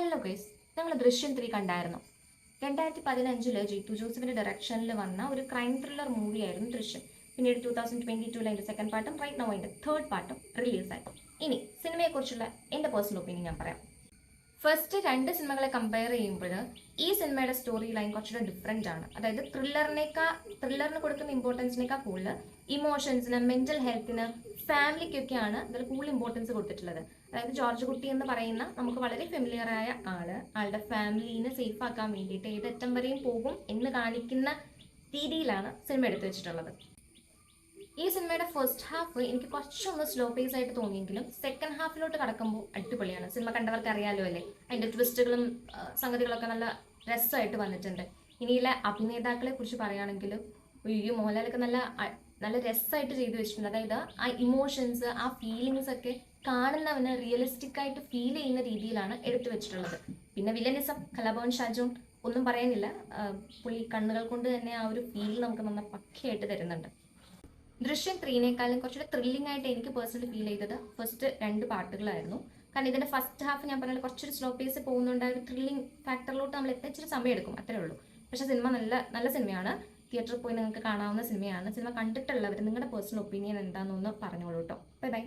Hello guys, ഞങ്ങൾ ദൃശ്യം 3 കണ്ടായിരുന്നു. 2015 ജീത്തു ജോസഫിന്റെ ഡയറക്ഷനിൽ വന്ന ഒരു ക്രൈം ത്രില്ലർ മൂവിയായിരുന്നു ദൃശ്യം. പിന്നീട് 2022 അതിന്റെ സെക്കൻഡ് പാർട്ടും റൈറ്റ് നൗ അതിന്റെ തേർഡ് പാർട്ടും റിലീസായി. ഇനി സിനിമയെക്കുറിച്ചുള്ള എൻ്റെ പേഴ്സണൽ ഒപ്പീനിയൻ ഞാൻ പറയാം. ഫസ്റ്റ് രണ്ട് സിനിമകളെ കമ്പയർ ചെയ്യുമ്പോൾ ഈ സിനിമയുടെ സ്റ്റോറി ലൈൻ കുറച്ചുകൂടെ ഡിഫറെൻ്റ് ആണ്. അതായത് ത്രില്ലറിന് കൊടുക്കുന്ന ഇമ്പോർട്ടൻസിനേക്കാൾ കൂടുതൽ ഇമോഷൻസിന്, മെന്റൽ ഹെൽത്തിന്, ഫാമിലിക്കൊക്കെയാണ് ഇതിൽ കൂടുതൽ ഇമ്പോർട്ടൻസ് കൊടുത്തിട്ടുള്ളത്. അതായത് ജോർജ് കുട്ടി എന്ന് പറയുന്ന നമുക്ക് വളരെ ഫെമിലിയർ ആയ ആളുടെ ഫാമിലീനെ സേഫ് ആക്കാൻ വേണ്ടിയിട്ട് ഏതറ്റം വരെയും പോകും എന്ന് കാണിക്കുന്ന രീതിയിലാണ് സിനിമ എടുത്തു വെച്ചിട്ടുള്ളത്. ഈ സിനിമയുടെ ഫസ്റ്റ് ഹാഫ് എനിക്ക് കുറച്ചൊന്ന് സ്ലോ പേസ് ആയിട്ട് തോന്നിയെങ്കിലും സെക്കൻഡ് ഹാഫിലോട്ട് കടക്കുമ്പോൾ അടിപൊളിയാണ്. സിനിമ കണ്ടവർക്ക് അറിയാലോ അല്ലേ, അതിൻ്റെ ട്വിസ്റ്റുകളും സംഗതികളൊക്കെ നല്ല രസമായിട്ട് വന്നിട്ടുണ്ട്. ഇനിയിലെ അഭിനേതാക്കളെ കുറിച്ച് പറയുകയാണെങ്കിൽ മോഹൻലാലൊക്കെ നല്ല രസമായിട്ട് ചെയ്തു വെച്ചിട്ടുണ്ട്. അതായത് ആ ഇമോഷൻസ്, ആ ഫീലിങ്സ് ഒക്കെ കാണുന്നവന് റിയലിസ്റ്റിക് ആയിട്ട് ഫീൽ ചെയ്യുന്ന രീതിയിലാണ് എടുത്തു വെച്ചിട്ടുള്ളത്. പിന്നെ വില്ലനിസം, കലാഭവൻ ഷാജോൺ ഒന്നും പറയാനില്ല. പുള്ളി കണ്ണുകൾ കൊണ്ട് തന്നെ ആ ഒരു ഫീൽ നമുക്ക് നന്ന പക്കയായിട്ട് തരുന്നുണ്ട്. ദൃശ്യം 3നേക്കാളും കുറച്ചുകൂടെ ത്രില്ലിംഗ് ആയിട്ട് എനിക്ക് പേഴ്സണലി ഫീൽ ചെയ്തത് ഫസ്റ്റ് രണ്ട് പാർട്ടുകളായിരുന്നു. കാരണം ഇതിന്റെ ഫസ്റ്റ് ഹാഫ് ഞാൻ പറഞ്ഞാൽ കുറച്ചൊരു സ്ലോ പേസ് പോകുന്നുണ്ട്. ഒരു ത്രില്ലിംഗ് ഫാക്ടറിലോട്ട് നമ്മൾ എത്തിച്ചിട്ട് സമയം എടുക്കും, അത്രേ ഉള്ളൂ. പക്ഷേ സിനിമ നല്ല സിനിമയാണ്. തിയേറ്ററിൽ പോയി നിങ്ങൾക്ക് കാണാവുന്ന സിനിമയാണ്. സിനിമ കണ്ടിട്ടുള്ളവർ നിങ്ങളുടെ പേഴ്സണൽ ഒപ്പീനിയൻ എന്താണെന്നൊന്ന് പറഞ്ഞോളൂ കേട്ടോ. Bye bye.